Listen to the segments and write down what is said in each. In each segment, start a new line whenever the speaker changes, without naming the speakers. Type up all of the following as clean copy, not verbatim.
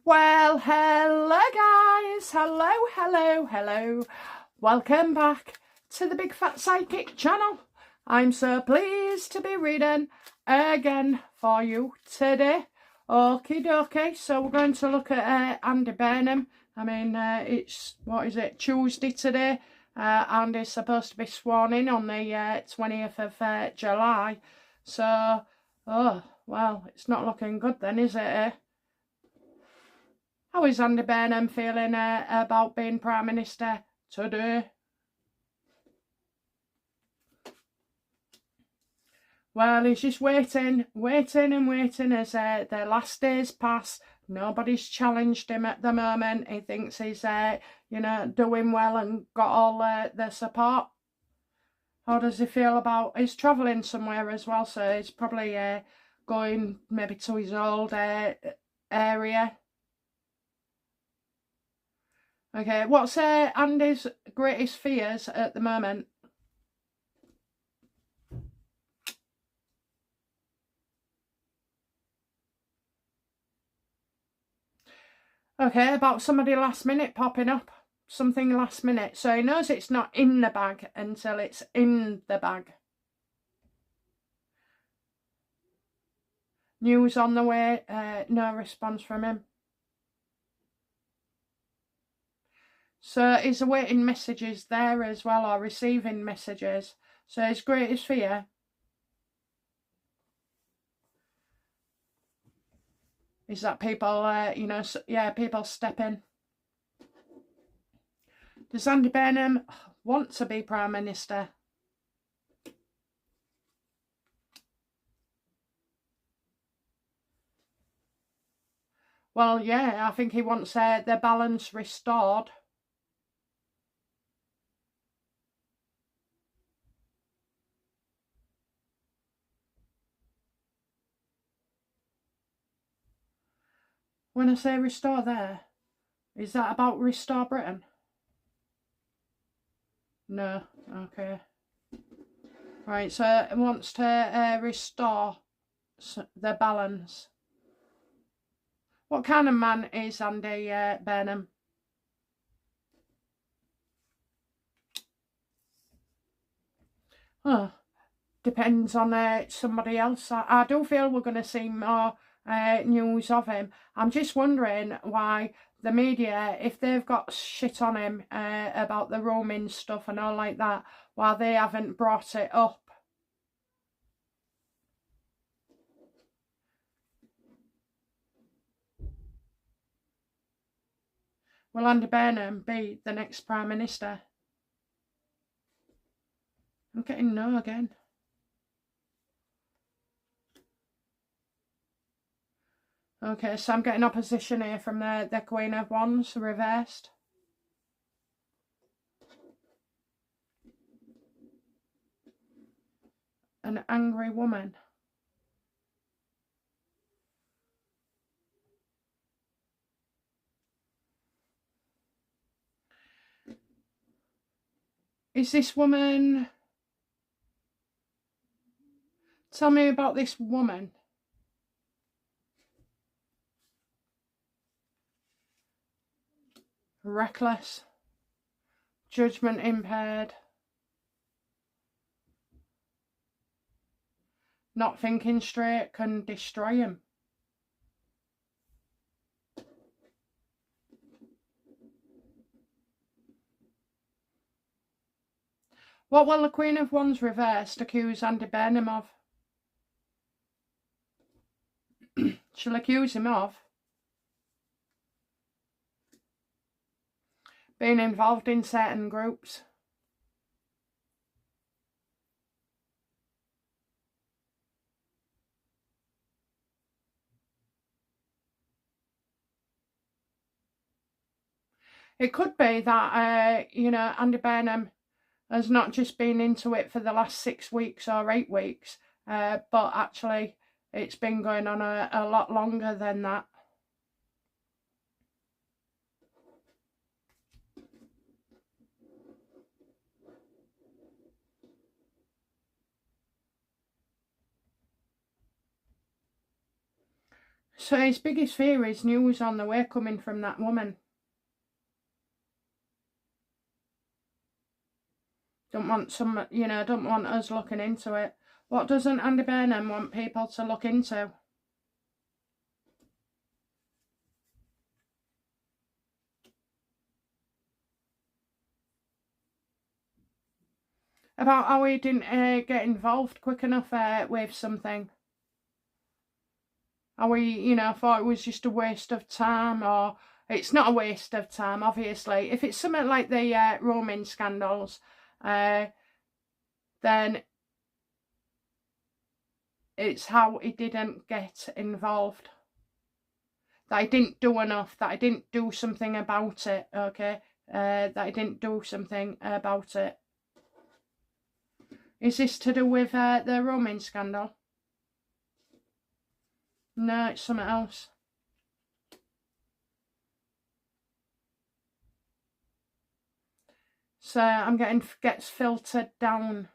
Well, hello guys, hello. Welcome back to the Big Fat Psychic channel. I'm so pleased to be reading again for you today. Okie dokie, so we're going to look at Andy Burnham. I mean, it's, what is it, Tuesday today, and he's supposed to be sworn in on the 20th of July. So, oh, well, it's not looking good then, is it? How is Andy Burnham feeling about being Prime Minister today? Well, he's just waiting as the last days pass. Nobody's challenged him at the moment. He thinks he's, doing well and got all the support. How does he feel about... He's travelling somewhere as well, so he's probably going maybe to his old area. Okay, what's Andy's greatest fears at the moment? Okay, about somebody last minute popping up. Something last minute. So he knows it's not in the bag until it's in the bag. News on the way, no response from him. So he's awaiting messages there as well, or receiving messages. So his greatest fear is that people, people step in. Does Andy Burnham want to be Prime Minister? Well, yeah, I think he wants the balance restored. When I say restore there, is that about restore Britain? No, okay. Right, so it wants to restore the balance. What kind of man is Andy Burnham? Oh, depends on somebody else. I do feel we're going to see more news of him. I'm just wondering why the media, if they've got shit on him about the roaming stuff and all like that, why they haven't brought it up. Will Andy Burnham be the next Prime Minister? I'm getting no again. Okay, so I'm getting opposition here from the Queen of Wands, reversed. An angry woman. Is this woman... Tell me about this woman. Reckless. Judgment impaired. Not thinking straight can destroy him. What will the Queen of Wands reversed accuse Andy Burnham of? She'll accuse him of being involved in certain groups. It could be that, Andy Burnham has not just been into it for the last 6 weeks or 8 weeks, but actually it's been going on a lot longer than that. So his biggest fear is news on the way coming from that woman. Don't want some, you know, don't want us looking into it. What doesn't Andy Burnham want people to look into? About how he didn't get involved quick enough with something. How he, you know, thought it was just a waste of time, or it's not a waste of time, obviously. If it's something like the roaming scandals, then it's how he didn't get involved. That he didn't do enough, that he didn't do something about it, okay? That he didn't do something about it. Is this to do with the roaming scandal? No, it's something else. So I'm getting gets filtered down.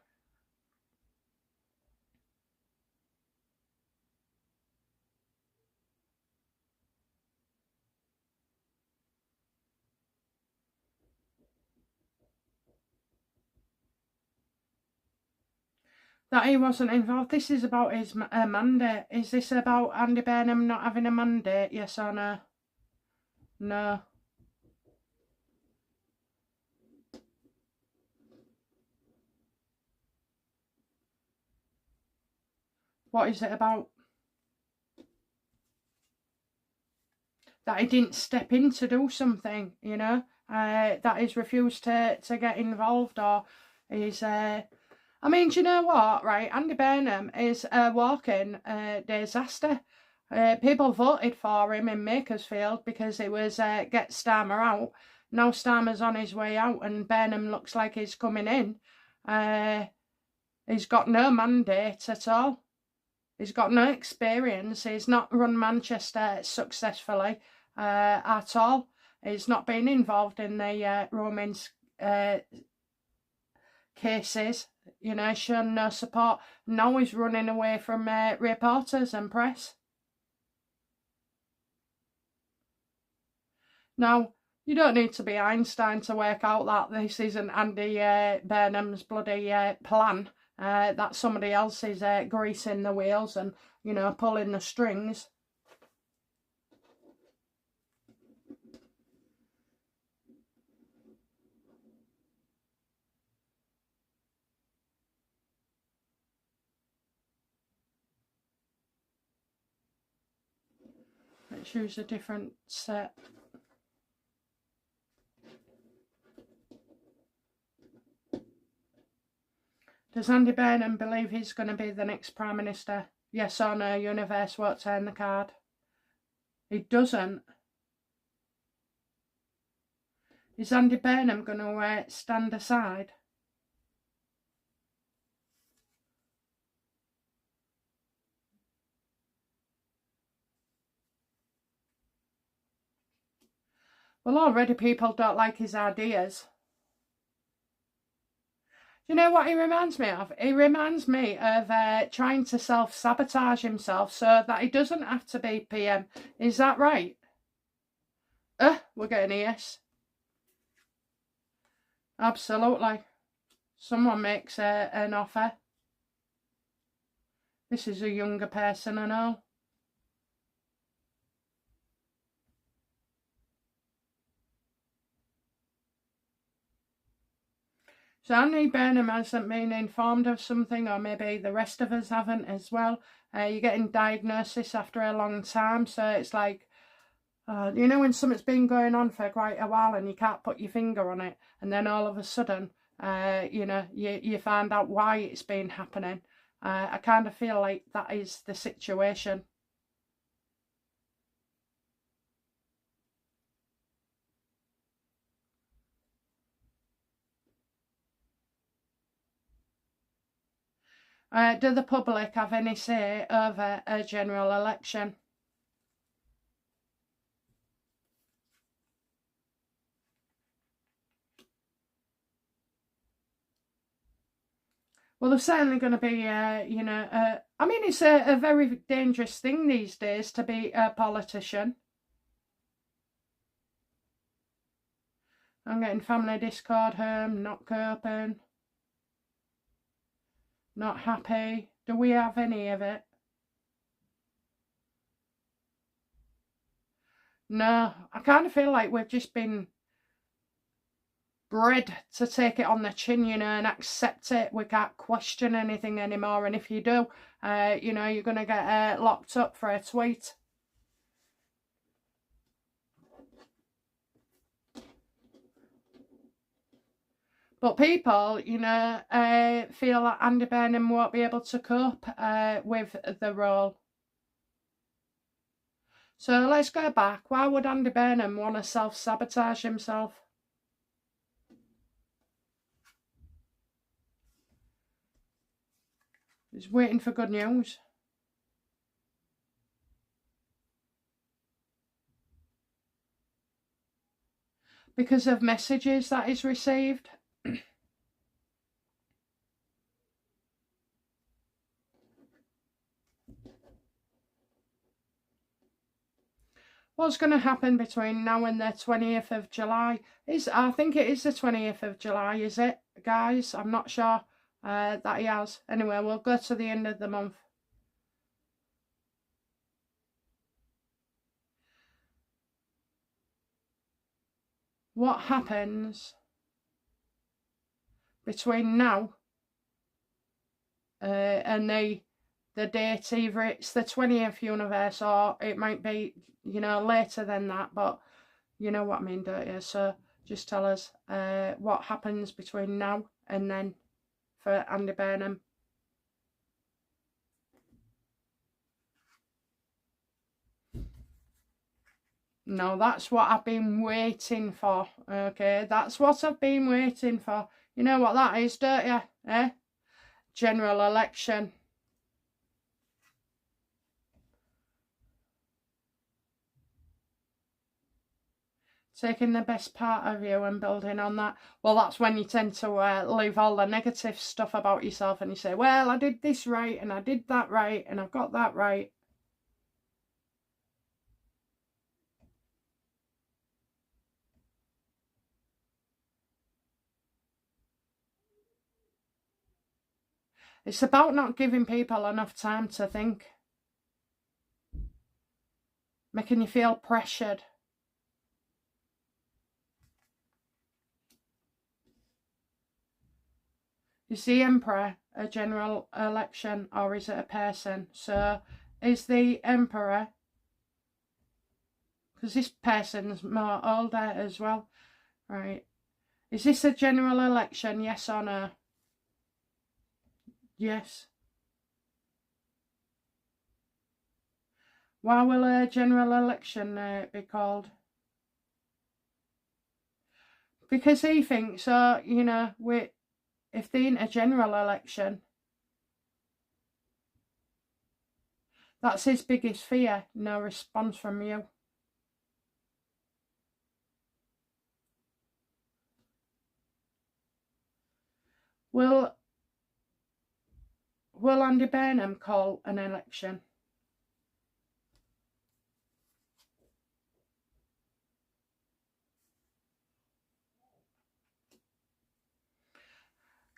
That he wasn't involved. This is about his mandate. Is this about Andy Burnham not having a mandate? Yes or no? No. What is it about? That he didn't step in to do something, you know? That he's refused to get involved, or he's... I mean, do you know what, right? Andy Burnham is a walking disaster. People voted for him in Makersfield because it was get Starmer out. Now Starmer's on his way out and Burnham looks like he's coming in. He's got no mandate at all. He's got no experience. He's not run Manchester successfully at all. He's not been involved in the Romans cases. You know, shown no support. Now he's running away from reporters and press. Now, you don't need to be Einstein to work out that this isn't Andy Burnham's bloody plan. That somebody else is greasing the wheels and, you know, pulling the strings. Let's use a different set. Does Andy Burnham believe he's going to be the next Prime Minister? Yes or no? Universe won't turn the card. He doesn't. Is Andy Burnham going to stand aside? Well, already people don't like his ideas. You know what he reminds me of? He reminds me of trying to self-sabotage himself so that he doesn't have to be PM. Is that right? We're getting a yes. Absolutely. Someone makes an offer. This is a younger person and all. So Andy Burnham hasn't been informed of something, or maybe the rest of us haven't as well. You're getting diagnosis after a long time, so it's like, you know, when something's been going on for quite a while and you can't put your finger on it, and then all of a sudden, you know, you find out why it's been happening. I kind of feel like that is the situation. Do the public have any say over a general election? Well, there's certainly going to be, you know, I mean, it's a very dangerous thing these days to be a politician. I'm getting family discord home, not coping, not happy. Do we have any of it? No, I kind of feel like we've just been bred to take it on the chin, you know, and accept it. We can't question anything anymore, and if you do, you know, you're going to get locked up for a tweet. But people, you know, feel like Andy Burnham won't be able to cope with the role. So let's go back. Why would Andy Burnham want to self-sabotage himself? He's waiting for good news. Because of messages that he's received. What's going to happen between now and the 20th of July? I think it is the 20th of July, is it, guys? I'm not sure that he has. Anyway, we'll go to the end of the month. What happens between now and the date? Either it's the 20th universe or it might be, you know, later than that, but you know what I mean, don't you? So just tell us what happens between now and then for Andy Burnham. No, that's what I've been waiting for. Okay, that's what I've been waiting for. You know what that is, don't you? Eh? General election. Taking the best part of you and building on that. Well, that's when you tend to leave all the negative stuff about yourself and you say, well, I did this right and I did that right and I've got that right. It's about not giving people enough time to think. Making you feel pressured. Is the Emperor a general election or is it a person? So is the Emperor, because this person's more older as well, right? Is this a general election, yes or no? Yes. Why will a general election be called? Because he thinks, you know, if there ain't a general election, that's his biggest fear, no response from you. Will Andy Burnham call an election?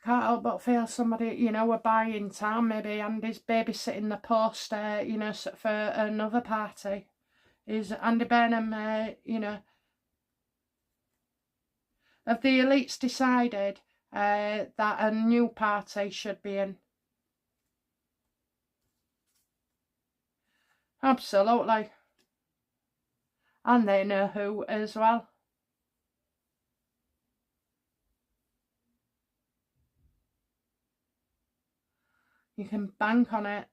Can't help but feel somebody, you know, we're buying time. Maybe Andy's babysitting the post, you know, for another party. Is Andy Burnham, you know, have the elites decided that a new party should be in? Absolutely. And they know who as well. You can bank on it.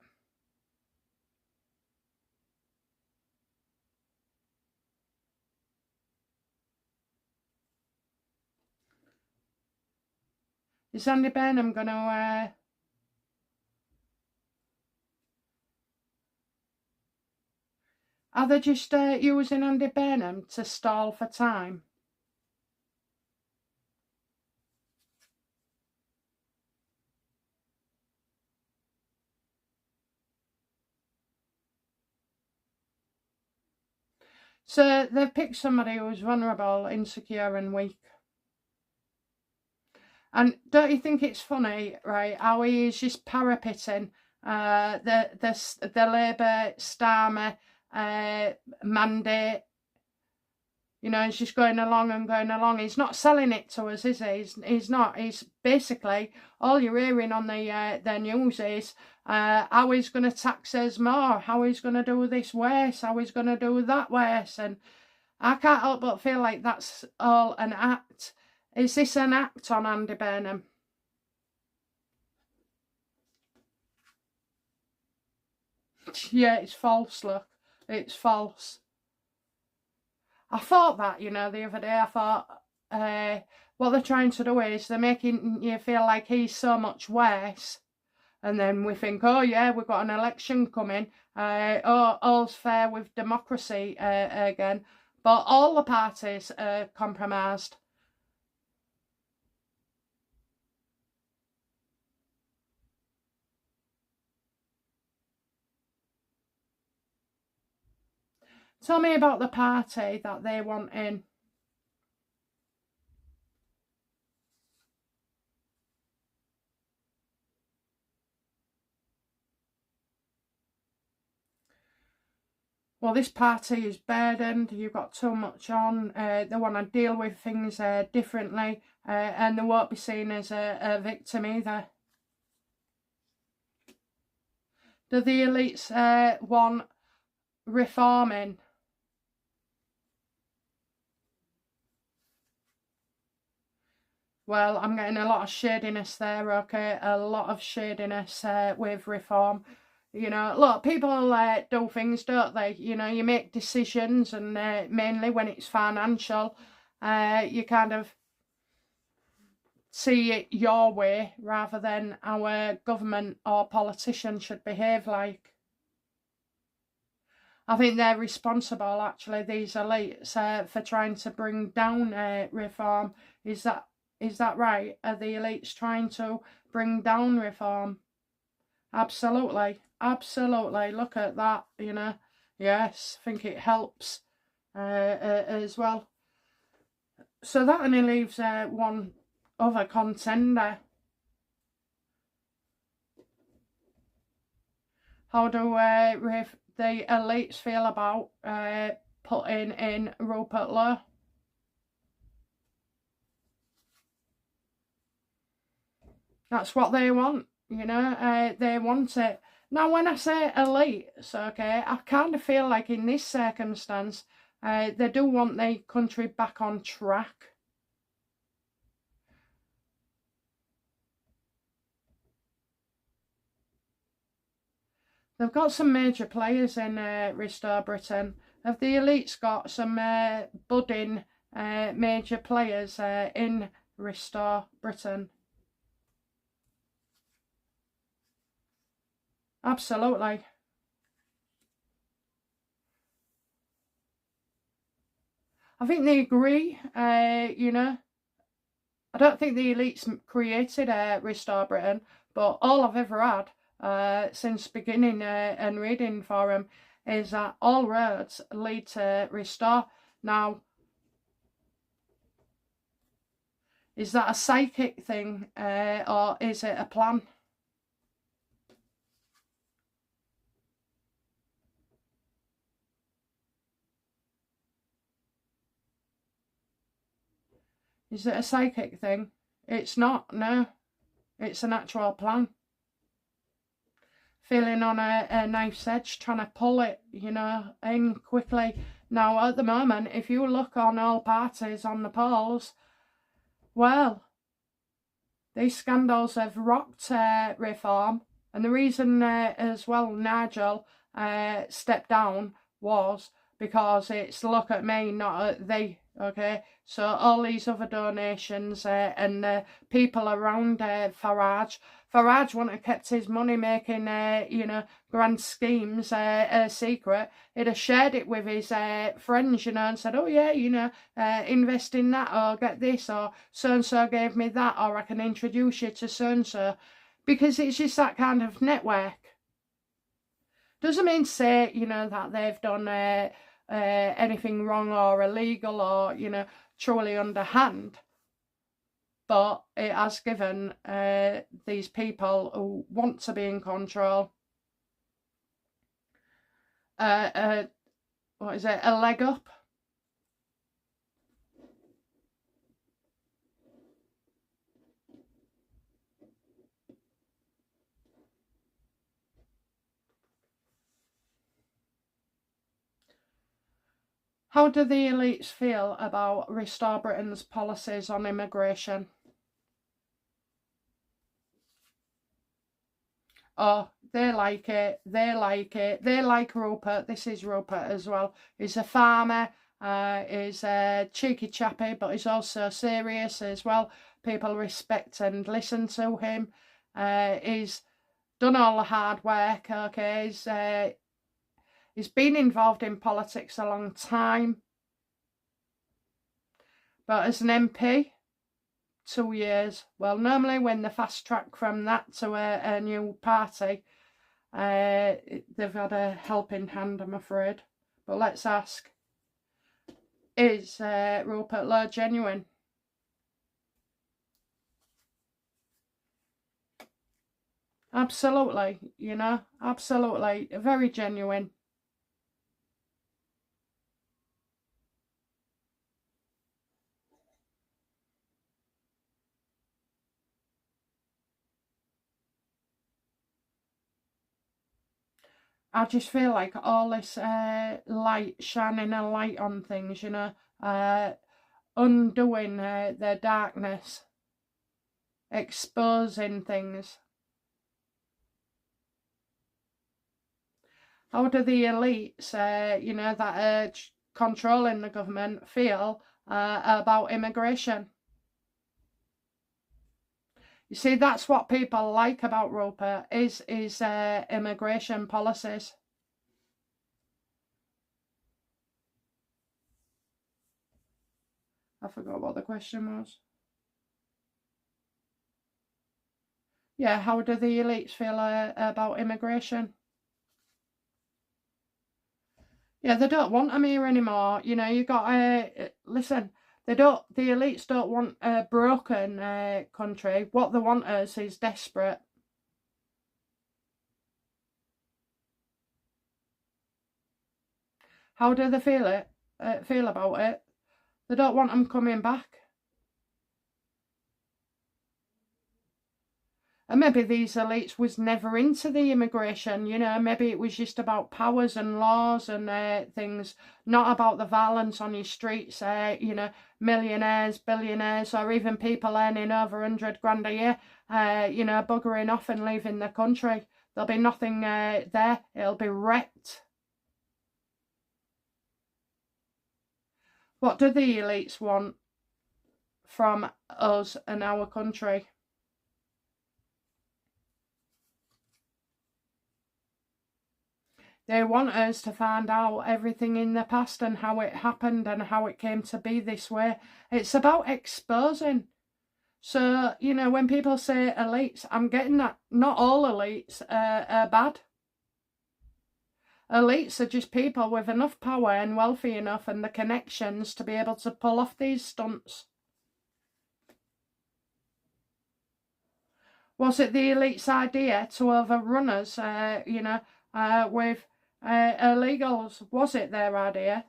Is Andy Burnham going to... are they just using Andy Burnham to stall for time? So they've picked somebody who's vulnerable, insecure and weak. And don't you think it's funny, right, how he is just parapetting the Labour Starmer mandate? You know, he's just going along and going along. He's not selling it to us, is he? He's not. He's basically, all you're hearing on the news is how he's going to tax us more, how he's going to do this worse, how he's going to do that worse. And I can't help but feel like that's all an act. Is this an act on Andy Burnham? Yeah, it's false, look. It's false. I thought that, you know, the other day. I thought what they're trying to do is they're making you feel like he's so much worse. And then we think, oh yeah, we've got an election coming. Oh, all's fair with democracy again. But all the parties are compromised. Tell me about the party that they want in. Well, this party is burdened. You've got too much on. They want to deal with things differently, and they won't be seen as a victim either. Do the elites want reforming? Well, I'm getting a lot of shadiness there, okay? A lot of shadiness with reform. You know, look, people do things, don't they? You know, you make decisions, and mainly when it's financial, you kind of see it your way rather than our government or politicians should behave like. I think they're responsible, actually, these elites, for trying to bring down reform. Is that right? Are the elites trying to bring down reform? Absolutely. Absolutely. Look at that, you know. Yes, I think it helps as well. So that only leaves one other contender. How do the elites feel about putting in Rupert Lowe? That's what they want, you know, they want it. Now, when I say elites, okay, I kind of feel like in this circumstance, they do want the country back on track. They've got some major players in Restore Britain. Have the elites got some budding major players in Restore Britain? Absolutely. I think they agree, you know. I don't think the elites created Restore Britain, but all I've ever had since beginning and reading for them is that all roads lead to Restore. Now, is that a psychic thing or is it a plan? Is it a psychic thing? It's not, no. It's an actual plan. Feeling on a knife's edge, trying to pull it, you know, in quickly. Now, at the moment, if you look on all parties on the polls, well, these scandals have rocked reform. And the reason as well Nigel stepped down was because it's look at me, not at thee. Okay, so all these other donations and the people around Farage wouldn't have kept his money making, you know, grand schemes a secret. He'd have shared it with his friends, you know, and said, oh yeah, you know, invest in that or get this or so-and-so gave me that or I can introduce you to so-and-so. Because it's just that kind of network. Doesn't mean say, you know, that they've done anything wrong or illegal or, you know, truly underhand. But it has given these people who want to be in control what is it, a leg up. How do the elites feel about Restore Britain's policies on immigration? Oh, they like it, they like it, they like Rupert. This is Rupert as well. He's a farmer, he's a cheeky chappy, but he's also serious as well. People respect and listen to him. He's done all the hard work, okay. He's been involved in politics a long time. But as an MP, 2 years. Well, normally when they fast track from that to a new party, they've had a helping hand, I'm afraid. But let's ask, is Rupert Lowe genuine? Absolutely, you know, absolutely, very genuine. I just feel like all this light, shining a light on things, you know, undoing their darkness, exposing things. How do the elites, you know, that are controlling the government feel about immigration? You see, that's what people like about Rupert, is immigration policies. I forgot what the question was. Yeah, how do the elites feel about immigration? Yeah, they don't want them here anymore. You know, you got listen. The elites don't want a broken country. What they want us is desperate. How do they feel about it? They don't want them coming back. And maybe these elites was never into the immigration, you know, maybe it was just about powers and laws and things, not about the violence on your streets, you know, millionaires, billionaires, or even people earning over 100 grand a year, you know, buggering off and leaving the country. There'll be nothing there, it'll be wrecked. What do the elites want from us and our country? They want us to find out everything in the past and how it happened and how it came to be this way. It's about exposing. So, you know, when people say elites, I'm getting that. Not all elites are bad. Elites are just people with enough power and wealthy enough and the connections to be able to pull off these stunts. Was it the elites' idea to overrun us, you know, with illegals? Was it their idea?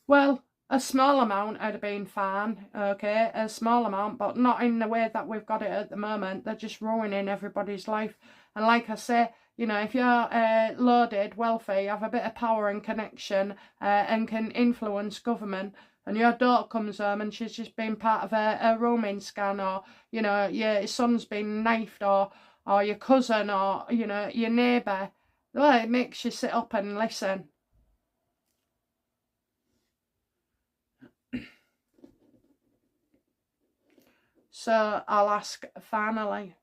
Well, a small amount would have been fine, okay, a small amount, but not in the way that we've got it at the moment. They're just ruining everybody's life. And like I say, you know, if you're loaded, wealthy, have a bit of power and connection and can influence government, and your daughter comes home and she's just been part of a roaming scan, or, you know, your son's been knifed, or your cousin, or, you know, your neighbour, well, it makes you sit up and listen. So I'll ask finally,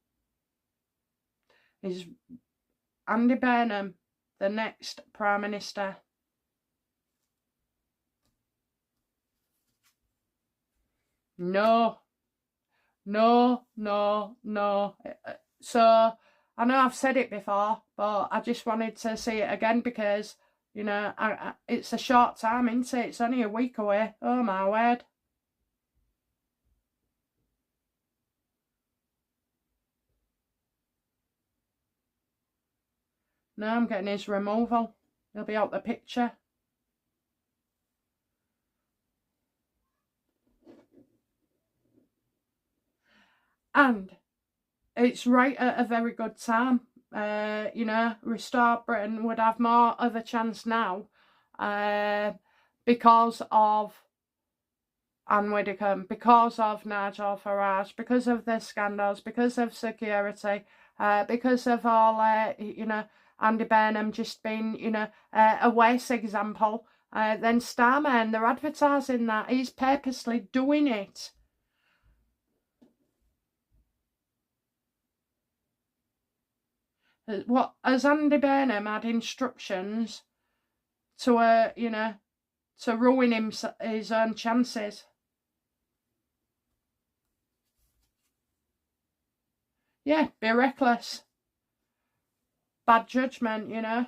is Andy Burnham the next Prime Minister? No. No, no, no. So I know I've said it before, but I just wanted to see it again because, you know, it's a short time, isn't it? It's only a week away. Oh my word. No, I'm getting his removal. He'll be out the picture. And it's right at a very good time. You know, Restore Britain would have more of a chance now because of Anne Widdecombe, because of Nigel Farage, because of the scandals, because of security, because of all, you know, Andy Burnham just being, you know, a worse example. Then Starman, they're advertising that. He's purposely doing it. What, has Andy Burnham had instructions to, you know, to ruin his own chances? Yeah, be reckless. Bad judgment, you know. I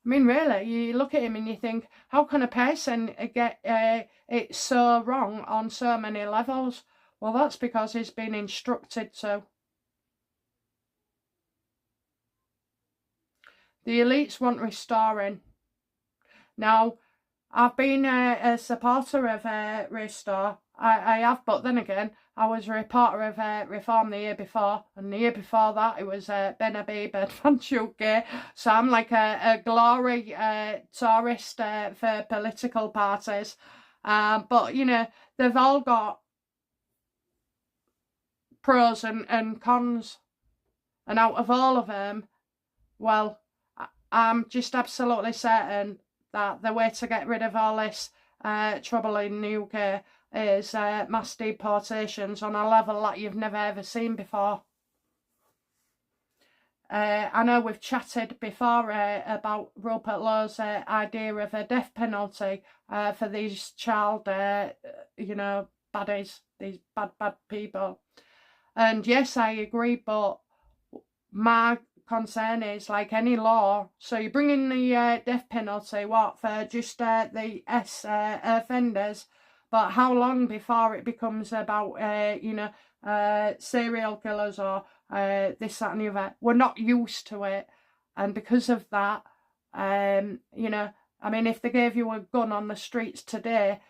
mean, really, you look at him and you think, how can a person get it so wrong on so many levels? Well, that's because he's been instructed to. The elites want restoring. Now, I've been a supporter of Restore. I have, but then again, I was a reporter of Reform the year before, and the year before that it was Ben Habib Advance UK. So I'm like a glory tourist for political parties. But, you know, they've all got pros and cons. And out of all of them, well, I'm just absolutely certain that the way to get rid of all this trouble in the UK is mass deportations on a level that you've never ever seen before. I know we've chatted before about Rupert Lowe's idea of a death penalty for these child, you know, baddies, these bad people. And yes, I agree, but my concern is, like any law, so you bring in the death penalty, what, for just the offenders, but how long before it becomes about, you know, serial killers or this, that and the other? We're not used to it, and because of that, you know, I mean, if they gave you a gun on the streets today,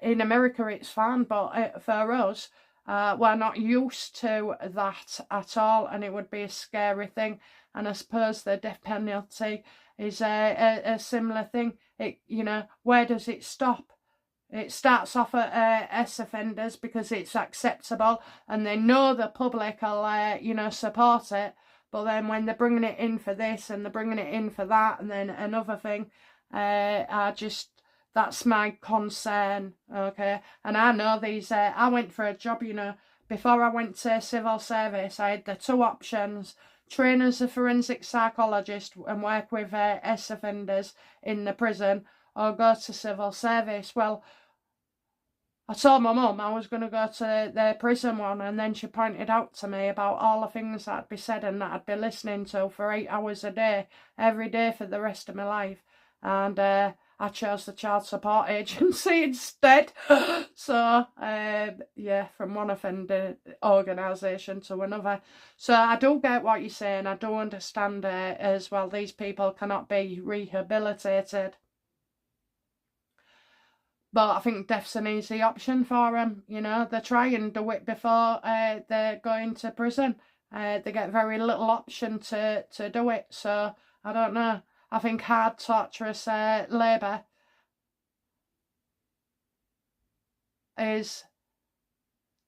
in America it's fine, but for us, we're not used to that at all, and it would be a scary thing. And I suppose the death penalty is a similar thing. It, you know, where does it stop? It starts off at offenders because it's acceptable, and they know the public will, you know, support it. But then when they're bringing it in for this and they're bringing it in for that, and then another thing, that's my concern, okay? And I know these, I went for a job, you know, before I went to civil service, I had the two options: train as a forensic psychologist and work with ex-offenders in the prison, or go to civil service. Well, I told my mum I was going to go to the prison one, and then she pointed out to me about all the things that'd be said and that I'd be listening to for 8 hours a day, every day for the rest of my life. And I chose the child support agency instead. So, yeah, from one offender organisation to another. So I do get what you're saying. I do understand as well. These people cannot be rehabilitated. But I think death's an easy option for them. You know, they try and do it before they go into prison. They get very little option to do it. So, I don't know. I think hard, torturous labour is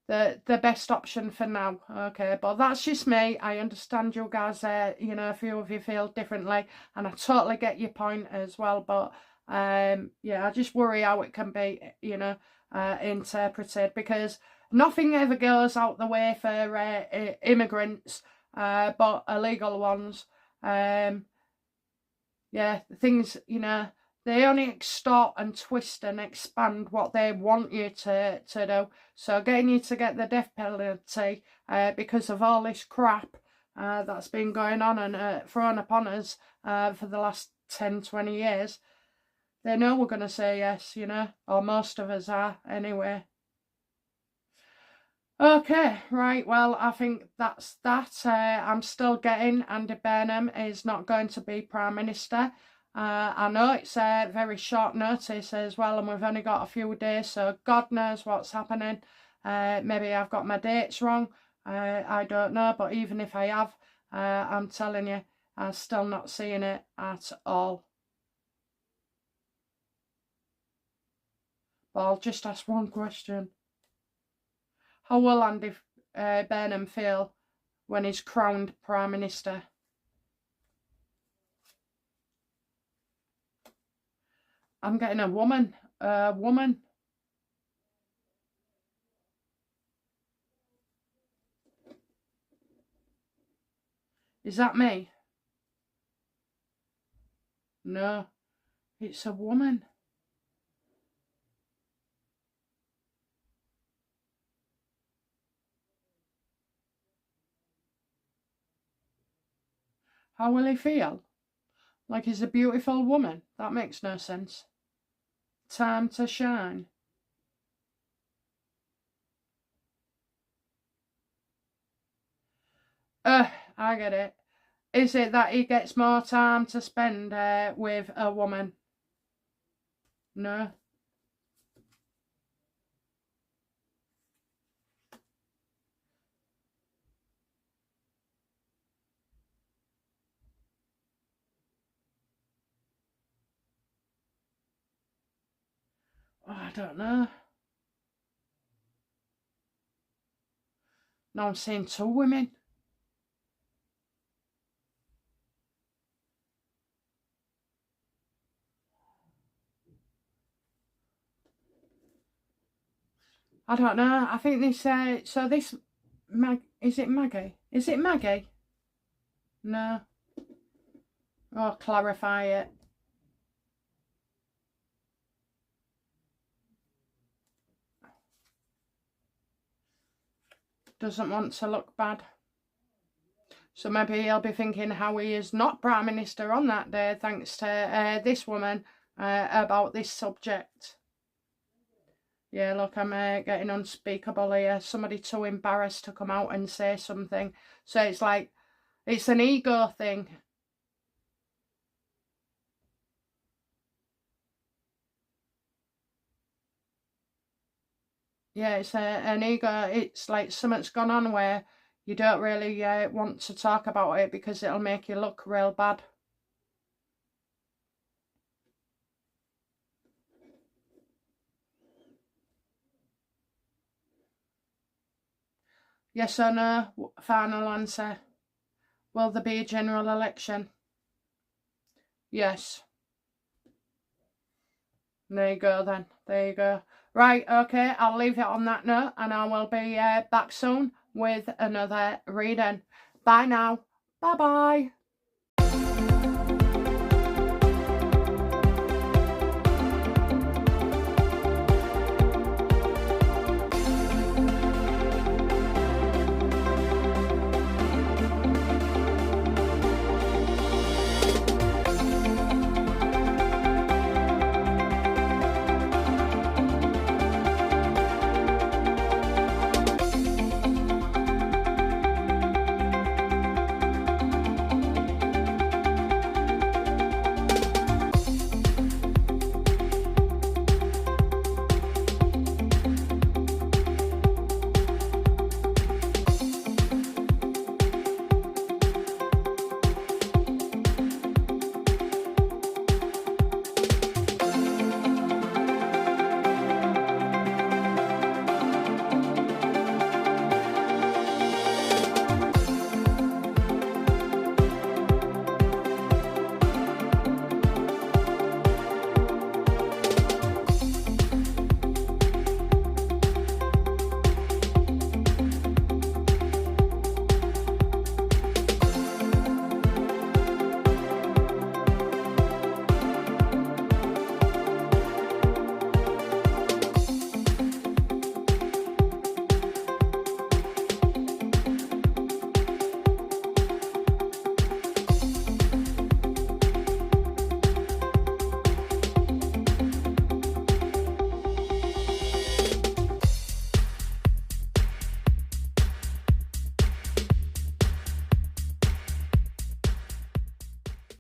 the best option for now, okay? But that's just me. I understand you guys, you know, a few of you feel differently, and I totally get your point as well. But yeah, I just worry how it can be, you know, interpreted, because nothing ever goes out the way for immigrants, but illegal ones. Yeah, things, you know, they only extort and twist and expand what they want you to do. So getting you to get the death penalty because of all this crap, that's been going on and thrown upon us for the last 10-20 years, they know we're going to say yes, you know, or most of us are anyway. Okay, right, well, I think that's that. I'm still getting Andy Burnham is not going to be Prime Minister. I know it's very short notice as well, and we've only got a few days, so God knows what's happening. Maybe I've got my dates wrong. I don't know, but even if I have, I'm telling you, I'm still not seeing it at all. But I'll just ask one question. How will Andy Burnham feel when he's crowned Prime Minister? I'm getting a woman. A woman. Is that me? No, it's a woman. How will he feel? Like he's a beautiful woman? That makes no sense. Time to shine. I get it. Is it that he gets more time to spend with a woman? No. Oh, I don't know. Now I'm seeing 2 women. I don't know. I think this, so this, is it Maggie? Is it Maggie? No. Oh, clarify it. Doesn't want to look bad. So maybe he'll be thinking how he is not Prime Minister on that day thanks to this woman about this subject. Yeah, look, I'm getting unspeakable here. Somebody too embarrassed to come out and say something. So it's like, it's an ego thing. Yeah, it's an ego. It's like something's gone on where you don't really want to talk about it because it'll make you look real bad. Yes or no? Final answer. Will there be a general election? Yes. There you go then. There you go. Right, okay, I'll leave it on that note and I will be back soon with another reading. Bye now. Bye-bye.